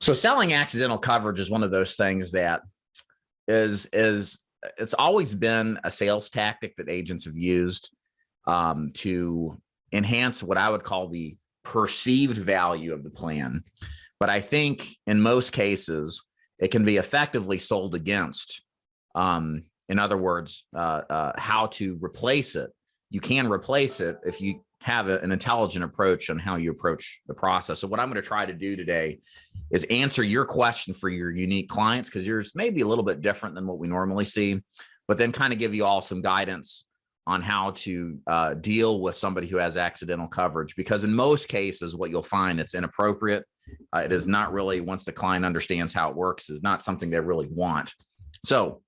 So selling accidental coverage is one of those things that is it's always been a sales tactic that agents have used to enhance what I would call the perceived value of the plan. But I think in most cases, it can be effectively sold against. In other words, how to replace it. You can replace it if you have an intelligent approach on how you approach the process. So what I'm going to try to do today is answer your question for your unique clients, because yours may be a little bit different than what we normally see, but then kind of give you all some guidance on how to deal with somebody who has accidental coverage, because in most cases, what you'll find, it's inappropriate. It is not really, once the client understands how it works, is not something they really want. So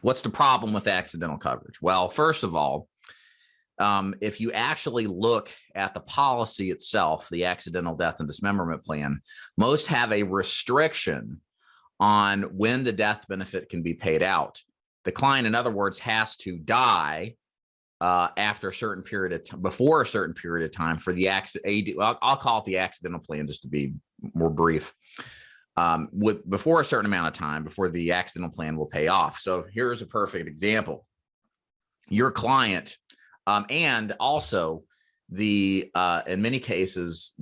what's the problem with accidental coverage? Well, first of all, if you actually look at the policy itself, the accidental death and dismemberment plan, most have a restriction on when the death benefit can be paid out. The client, in other words, has to die after a certain period of time, before a certain period of time for the I'll call it the accidental plan just to be more brief. Before a certain amount of time before the accidental plan will pay off. So here's a perfect example. Your client, and also in many cases,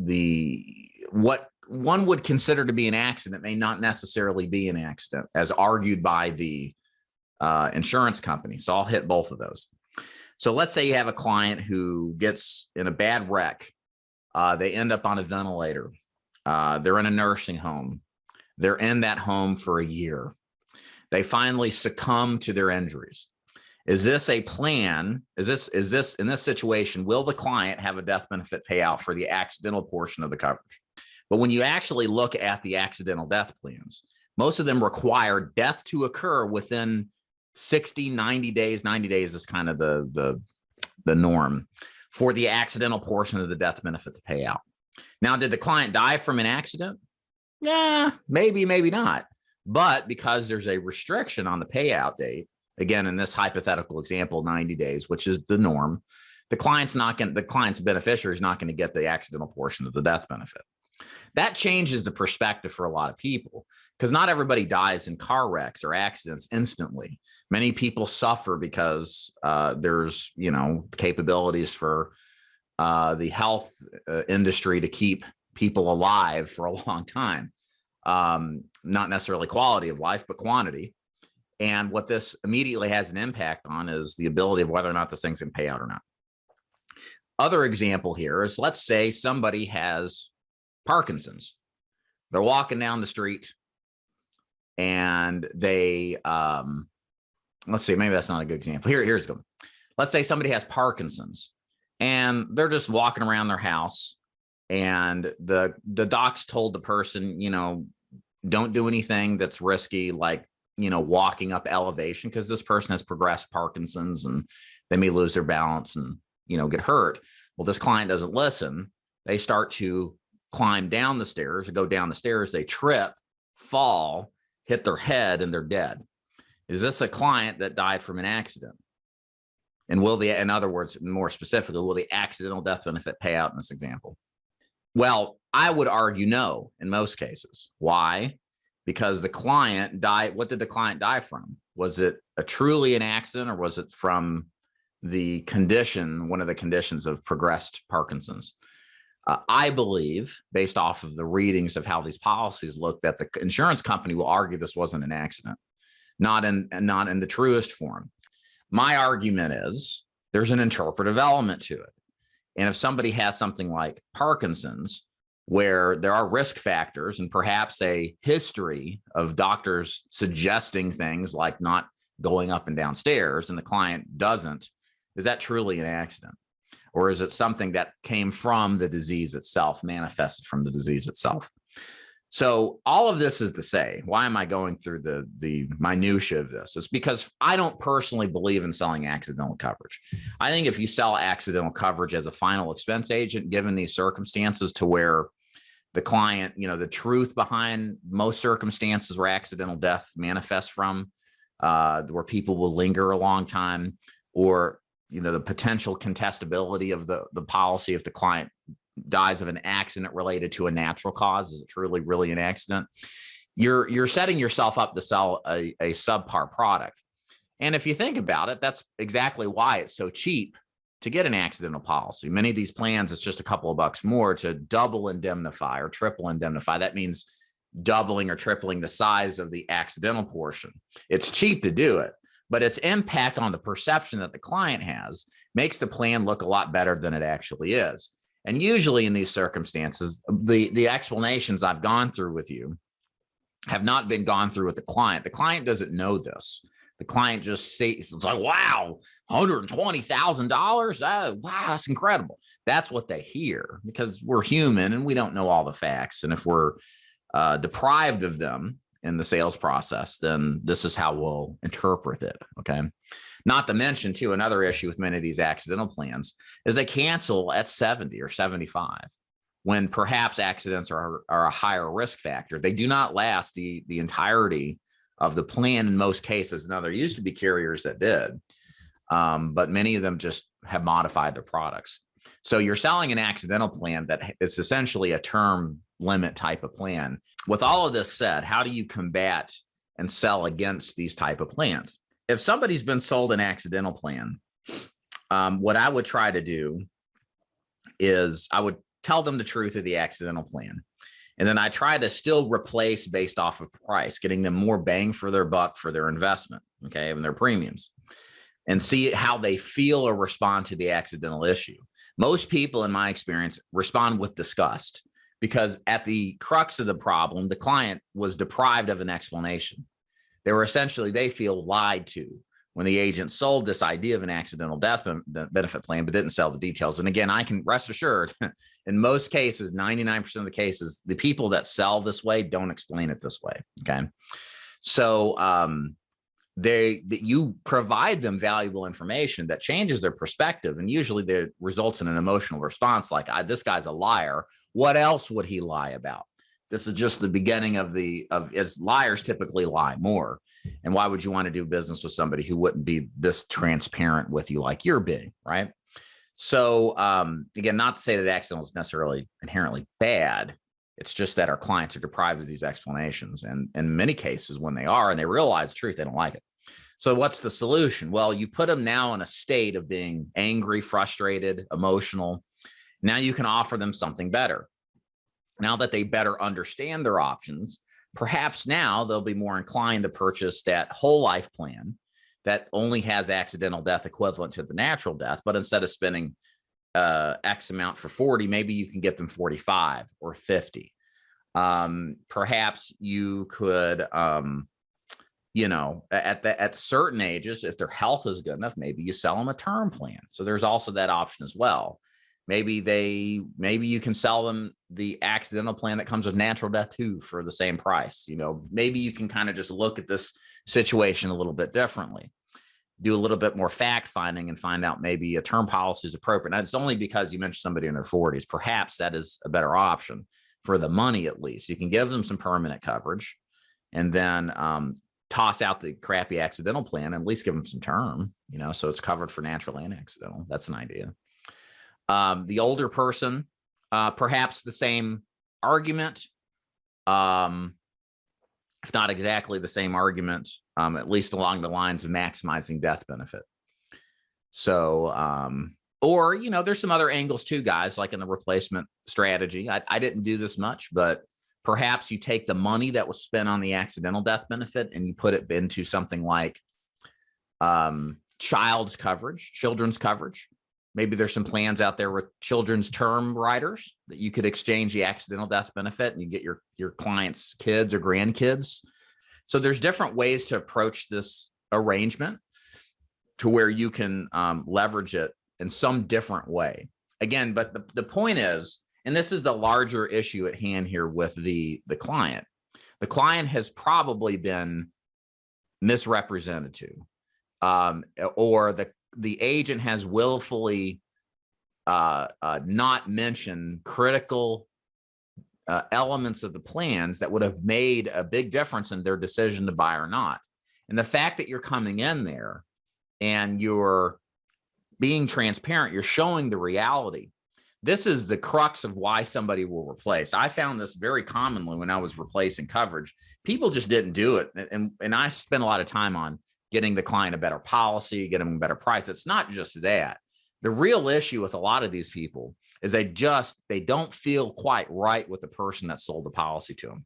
what one would consider to be an accident may not necessarily be an accident, as argued by the insurance company. So I'll hit both of those. So let's say you have a client who gets in a bad wreck. They end up on a ventilator. They're in a nursing home. They're in that home for a year. They finally succumb to their injuries. Is this a plan? Is this in this situation, will the client have a death benefit payout for the accidental portion of the coverage? But when you actually look at the accidental death plans, most of them require death to occur within 60, 90 days. 90 days is kind of the norm for the accidental portion of the death benefit to pay out. Now, did the client die from an accident? Yeah, maybe, maybe not. But because there's a restriction on the payout date, again, in this hypothetical example, 90 days, which is the norm, the client's beneficiary is not going to get the accidental portion of the death benefit. That changes the perspective for a lot of people, because not everybody dies in car wrecks or accidents instantly. Many people suffer because there's, capabilities for the health industry to keep people alive for a long time. Not necessarily quality of life, but quantity. And what this immediately has an impact on is the ability of whether or not this thing's going to pay out or not. Other example here is, let's say somebody has Parkinsons. They're walking down the street and they, let's see, maybe that's not a good example. Here's good. Let's say somebody has Parkinsons and they're just walking around their house, and the docs told the person, don't do anything that's risky, like, walking up elevation, because this person has progressed Parkinson's and they may lose their balance and, get hurt. Well, this client doesn't listen. They start to climb down the stairs or go down the stairs. They trip, fall, hit their head, and they're dead. Is this a client that died from an accident? And in other words, more specifically, will the accidental death benefit pay out in this example? Well, I would argue no in most cases. Why? Because the client died. What did the client die from? Was it truly an accident, or was it from the condition, one of the conditions of progressed Parkinson's? I believe, based off of the readings of how these policies look, that the insurance company will argue this wasn't an accident, not in the truest form. My argument is there's an interpretive element to it. And if somebody has something like Parkinson's, where there are risk factors and perhaps a history of doctors suggesting things like not going up and down stairs, and the client doesn't, is that truly an accident? Or is it something that came from the disease itself, manifested from the disease itself? So all of this is to say, why am I going through the minutia of this? It's because I don't personally believe in selling accidental coverage. I think if you sell accidental coverage as a final expense agent, given these circumstances, to where the client, the truth behind most circumstances where accidental death manifests from, where people will linger a long time, or the potential contestability of the policy if the client dies of an accident related to a natural cause, is it truly really an accident? You're setting yourself up to sell a subpar product. And if you think about it, that's exactly why it's so cheap to get an accidental policy. Many of these plans, it's just a couple of bucks more to double indemnify or triple indemnify. That means doubling or tripling the size of the accidental portion. It's cheap to do it, but its impact on the perception that the client has makes the plan look a lot better than it actually is. And usually in these circumstances, the explanations I've gone through with you have not been gone through with the client. The client doesn't know this. The client just sees, it's like, wow, $120,000. Wow, that's incredible. That's what they hear because we're human and we don't know all the facts. And if we're deprived of them in the sales process, then this is how we'll interpret it. Okay. Not to mention, too, another issue with many of these accidental plans is they cancel at 70 or 75 when perhaps accidents are a higher risk factor. They do not last the entirety of the plan in most cases. Now, there used to be carriers that did, but many of them just have modified their products. So you're selling an accidental plan that is essentially a term limit type of plan. With all of this said, how do you combat and sell against these type of plans? If somebody's been sold an accidental plan, what I would try to do is I would tell them the truth of the accidental plan. And then I try to still replace based off of price, getting them more bang for their buck for their investment, okay, and their premiums, and see how they feel or respond to the accidental issue. Most people, in my experience, respond with disgust because at the crux of the problem, the client was deprived of an explanation. They were essentially, they feel lied to when the agent sold this idea of an accidental death benefit plan, but didn't sell the details. And again, I can rest assured, in most cases, 99% of the cases, the people that sell this way don't explain it this way. Okay. So you provide them valuable information that changes their perspective. And usually that results in an emotional response like, this guy's a liar. What else would he lie about? This is just the beginning as liars typically lie more. And why would you want to do business with somebody who wouldn't be this transparent with you like you're being, right? So again, not to say that accidental is necessarily inherently bad. It's just that our clients are deprived of these explanations. And in many cases, when they are and they realize the truth, they don't like it. So what's the solution? Well, you put them now in a state of being angry, frustrated, emotional. Now you can offer them something better. Now that they better understand their options, perhaps now they'll be more inclined to purchase that whole life plan that only has accidental death equivalent to the natural death. But instead of spending X amount for 40, maybe you can get them 45 or 50. Perhaps you could, at certain ages, if their health is good enough, maybe you sell them a term plan. So there's also that option as well. Maybe you can sell them the accidental plan that comes with natural death too for the same price. Maybe you can kind of just look at this situation a little bit differently, do a little bit more fact finding and find out maybe a term policy is appropriate. Now, it's only because you mentioned somebody in their 40s. Perhaps that is a better option for the money. At least you can give them some permanent coverage and then toss out the crappy accidental plan and at least give them some term, so it's covered for natural and accidental. That's an idea. The older person, perhaps the same argument, if not exactly the same argument, at least along the lines of maximizing death benefit. So, or, there's some other angles too, guys, like in the replacement strategy. I didn't do this much, but perhaps you take the money that was spent on the accidental death benefit and you put it into something like children's coverage. Maybe there's some plans out there with children's term riders that you could exchange the accidental death benefit and you get your clients' kids or grandkids. So there's different ways to approach this arrangement to where you can leverage it in some different way. Again, but the point is, and this is the larger issue at hand here with the client. The client has probably been misrepresented to, or the agent has willfully not mentioned critical elements of the plans that would have made a big difference in their decision to buy or not. And the fact that you're coming in there and you're being transparent, you're showing the reality this is the crux of why somebody will replace. I found this very commonly when I was replacing coverage. People just didn't do it. And I spent a lot of time on getting the client a better policy, getting them a better price. It's not just that. The real issue with a lot of these people is they don't feel quite right with the person that sold the policy to them.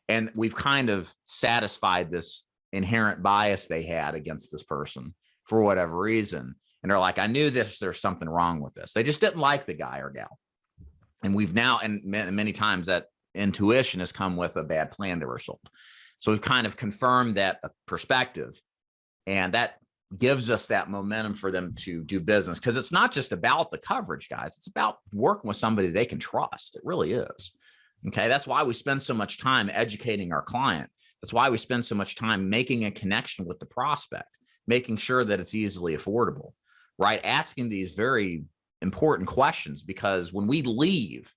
And we've kind of satisfied this inherent bias they had against this person for whatever reason. And they're like, I knew there's something wrong with this. They just didn't like the guy or gal. And we've now, and many times that intuition has come with a bad plan they were sold. So we've kind of confirmed that perspective. And that gives us that momentum for them to do business, because it's not just about the coverage, guys. It's about working with somebody they can trust. It really is. Okay. That's why we spend so much time educating our client. That's why we spend so much time making a connection with the prospect, making sure that it's easily affordable, right? Asking these very important questions, because when we leave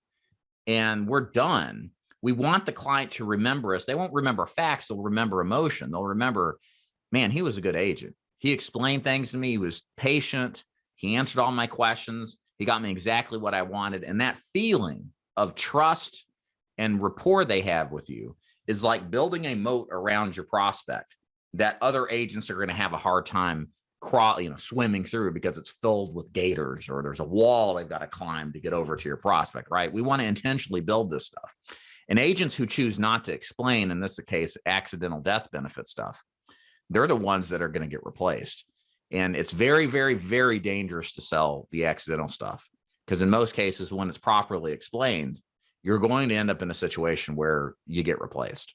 and we're done, we want the client to remember us. They won't remember facts. They'll remember emotion. They'll remember, man, he was a good agent. He explained things to me. He was patient. He answered all my questions. He got me exactly what I wanted. And that feeling of trust and rapport they have with you is like building a moat around your prospect that other agents are going to have a hard time swimming through, because it's filled with gators, or there's a wall they've got to climb to get over to your prospect, right? We want to intentionally build this stuff. And agents who choose not to explain, in this case, accidental death benefit stuff, they're the ones that are going to get replaced. And it's very, very, very dangerous to sell the accidental stuff, because in most cases, when it's properly explained, you're going to end up in a situation where you get replaced.